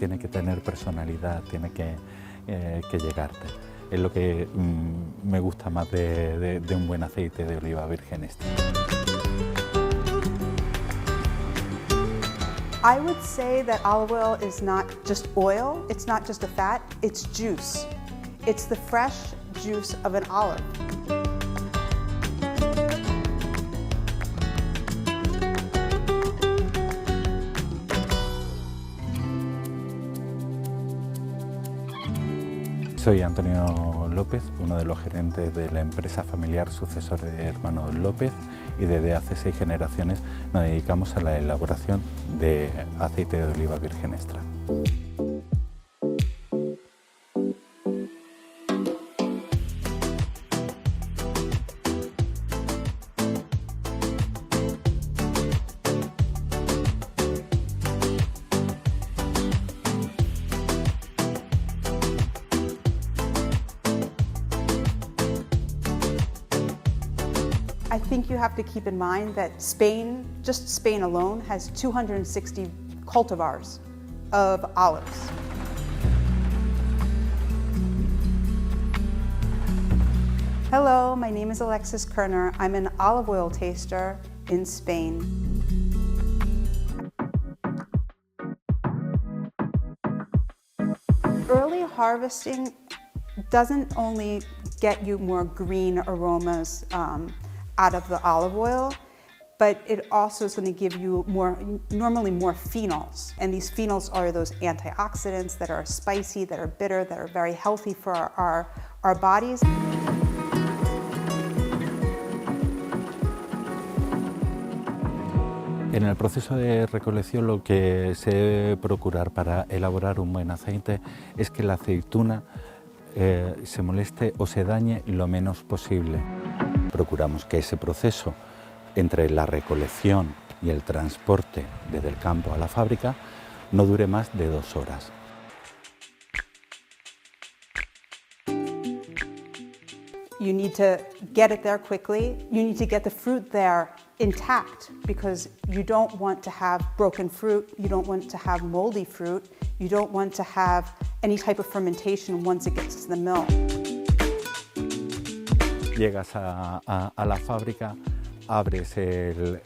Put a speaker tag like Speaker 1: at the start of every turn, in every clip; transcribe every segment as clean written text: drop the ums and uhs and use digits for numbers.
Speaker 1: tiene que tener personalidad, tiene que llegarte. Es lo que me gusta más de un buen aceite de oliva virgen extra.
Speaker 2: I would say that olive oil is not just oil, it's not just a fat, it's juice. It's the fresh juice of an olive.
Speaker 1: Soy Antonio López, uno de los gerentes de la empresa familiar sucesor de hermanos López, y desde hace 6 generaciones nos dedicamos a la elaboración de aceite de oliva virgen extra.
Speaker 2: I think you have to keep in mind that Spain, just Spain alone, has 260 cultivars of olives. Hello, my name is Alexis Kerner. I'm an olive oil taster in Spain. Early harvesting doesn't only get you more green aromas out of the olive oil, but it also is going to give you normally more phenols. And these phenols are those antioxidants that are spicy, that are bitter, that are very healthy for our bodies.
Speaker 1: En el proceso de recolección lo que se debe procurar para elaborar un buen aceite es que la aceituna se moleste o se dañe lo menos posible. Procuramos que ese proceso entre la recolección y el transporte desde el campo a la fábrica no dure más de 2 horas.
Speaker 2: You need to get it there quickly. You need to get the fruit there intact because you don't want to have broken fruit, you don't want to have moldy fruit, you don't want to have any type of fermentation once it gets to the mill.
Speaker 1: Llegas a la fábrica, abres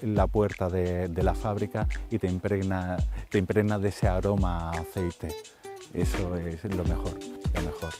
Speaker 1: la puerta de la fábrica y te impregna de ese aroma a aceite. Eso es lo mejor, lo mejor.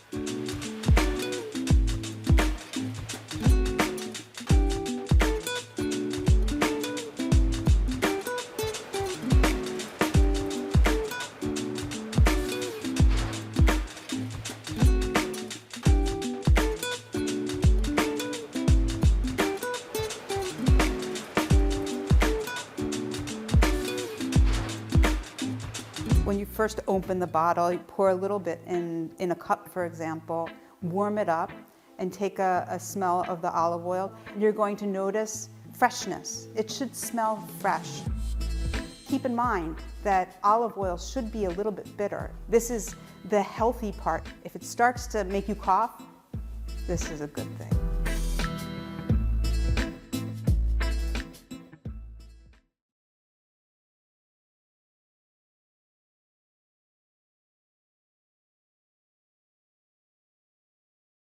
Speaker 2: When you first open the bottle, you pour a little bit in a cup, for example, warm it up, and take a smell of the olive oil. You're going to notice freshness. It should smell fresh. Keep in mind that olive oil should be a little bit bitter. This is the healthy part. If it starts to make you cough, this is a good thing.